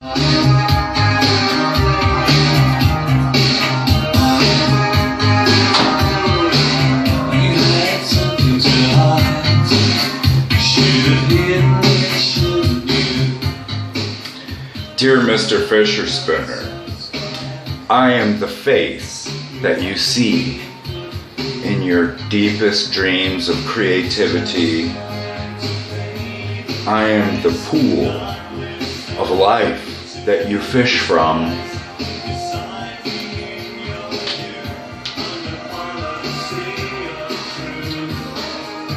Dear Mr. FiSHCHeRSpooNeR, I am the face that you see in your deepest dreams of creativity. I am the pool of life that you fish from.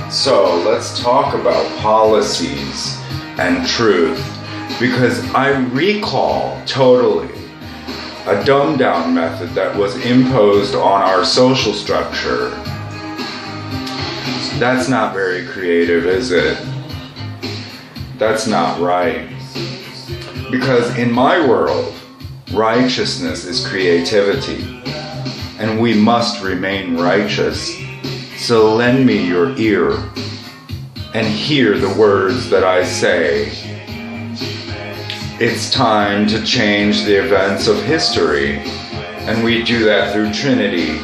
So let's talk about policies and truth. Because I recall totally a dumbed down method that was imposed on our social structure. That's not very creative, is it? That's not right. Because in my world, righteousness is creativity, and we must remain righteous. So lend me your ear and hear the words that I say. It's time to change the events of history, and we do that through Trinity.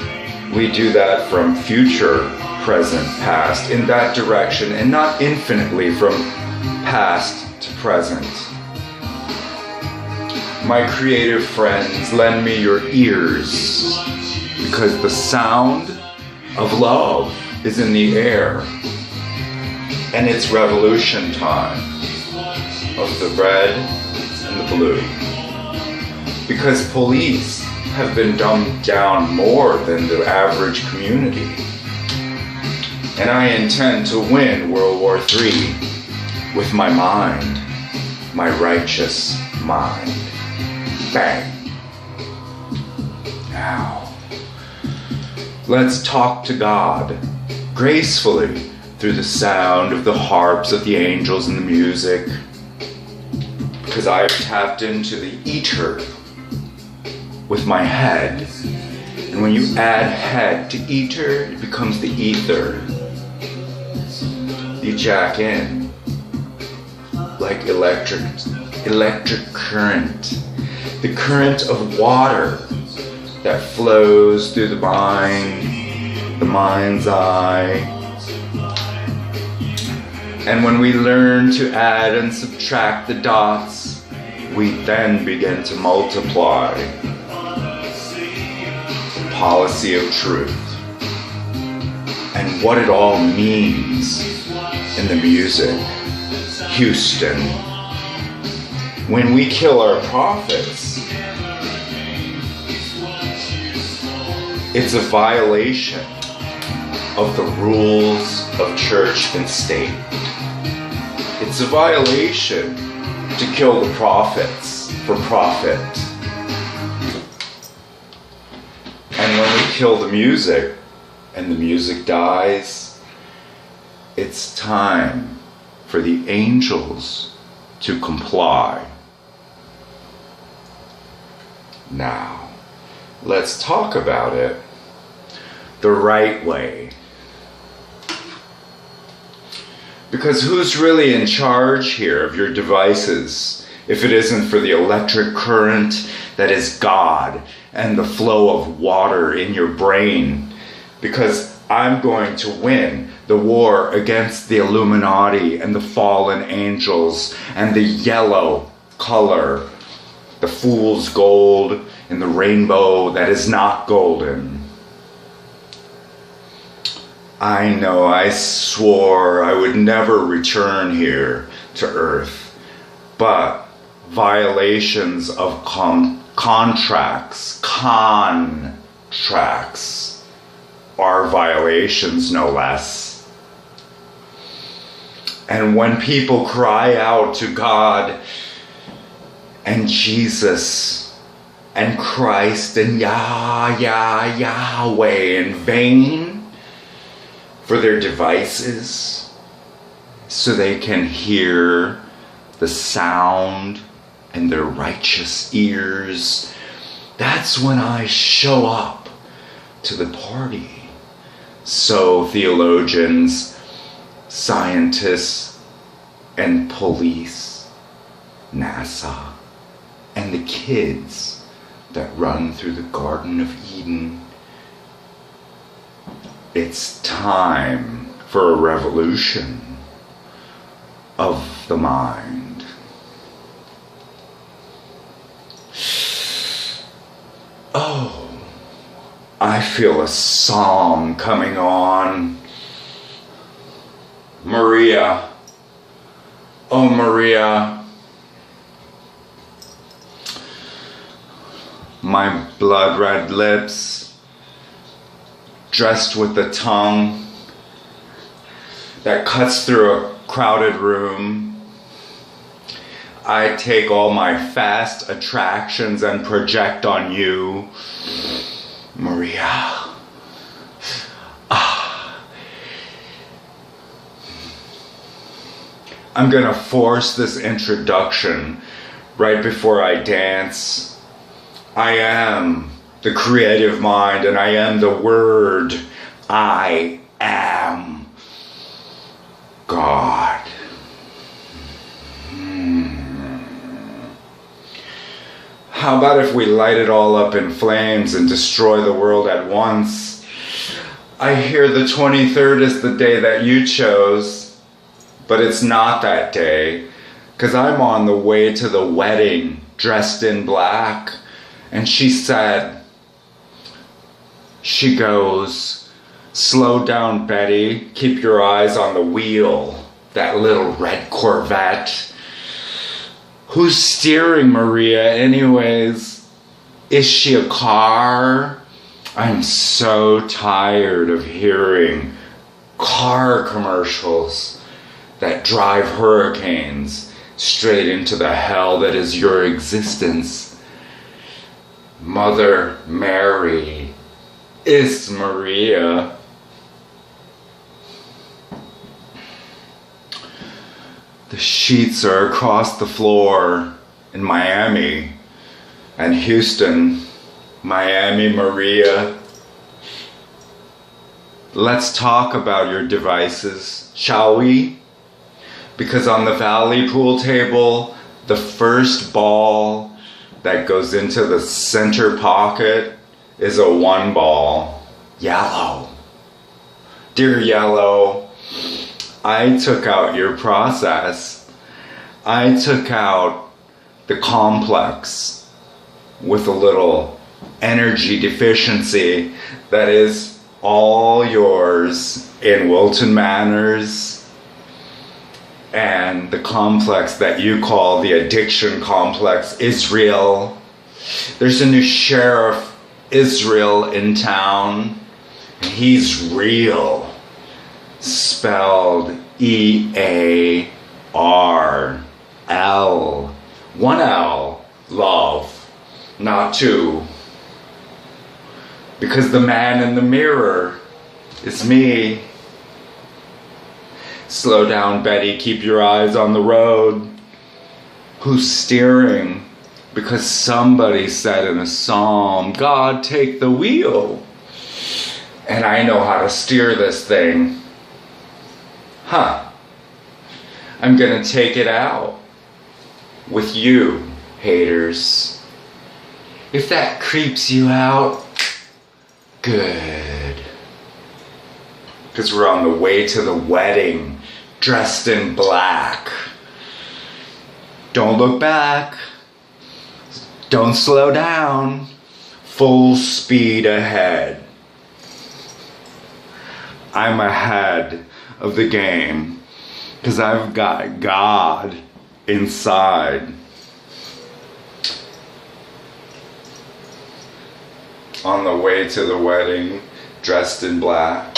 We do that from future, present, past, in that direction, and not infinitely from past to present. My creative friends, lend me your ears, because the sound of love is in the air, and it's revolution time of the red and the blue. Because police have been dumbed down more than the average community. And I intend to win World War III with my mind, my righteous mind. Bang. Now, let's talk to God gracefully through the sound of the harps of the angels and the music. Because I have tapped into the ether with my head. And when you add head to ether, it becomes the ether. You jack in like electric current. The current of water that flows through the mind's eye. And when we learn to add and subtract the dots, we then begin to multiply. The policy of truth. And what it all means in the music. Houston. When we kill our prophets, it's a violation of the rules of church and state. It's a violation to kill the prophets for profit. And when we kill the music and the music dies, it's time for the angels to comply. Now, let's talk about it the right way. Because who's really in charge here of your devices if it isn't for the electric current that is God and the flow of water in your brain? Because I'm going to win the war against the Illuminati and the fallen angels and the yellow color, the fool's gold and the rainbow that is not golden. I know I swore I would never return here to Earth, but violations of contracts are violations, no less. And when people cry out to God and Jesus and Christ and Yahweh in vain, for their devices, so they can hear the sound in their righteous ears, that's when I show up to the party. So theologians, scientists, and police, NASA, and the kids that run through the Garden of Eden. It's time for a revolution of the mind. Oh, I feel a psalm coming on. Maria, oh Maria, my blood red lips, dressed with the tongue that cuts through a crowded room. I take all my fast attractions and project on you, Maria. I'm gonna force this introduction right before I dance. I am the creative mind, and I am the word. I am God. How about if we light it all up in flames and destroy the world at once? I hear the 23rd is the day that you chose, but it's not that day, 'cause I'm on the way to the wedding dressed in black. And she said, she goes, slow down, Betty, keep your eyes on the wheel, that little red Corvette. Who's steering, Maria, anyways? Is she a car? I'm so tired of hearing car commercials that drive hurricanes straight into the hell that is your existence. Mother Mary is Maria. The sheets are across the floor in Miami and Houston. Miami, Maria. Let's talk about your devices, shall we? Because on the Valley pool table, the first ball that goes into the center pocket is a 1 ball. Yellow. Dear Yellow, I took out your process. I took out the complex with a little energy deficiency that is all yours in Wilton Manors, and the complex that you call the addiction complex, Israel. There's a new sheriff, Israel, in town. He's real. Spelled E-A-R-L. 1 L, love, not 2. Because the man in the mirror is me. Slow down, Betty, keep your eyes on the road. Who's steering? Because somebody said in a psalm, God, take the wheel. And I know how to steer this thing. Huh. I'm gonna take it out with you, haters. If that creeps you out, good. Because we're on the way to the wedding, dressed in black. Don't look back. Don't slow down. Full speed ahead. I'm ahead of the game because I've got God inside. On the way to the wedding, dressed in black.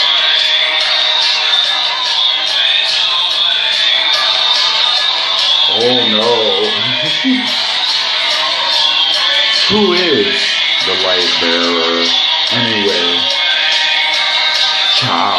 Oh no. Who is the light bearer anyway? Ciao.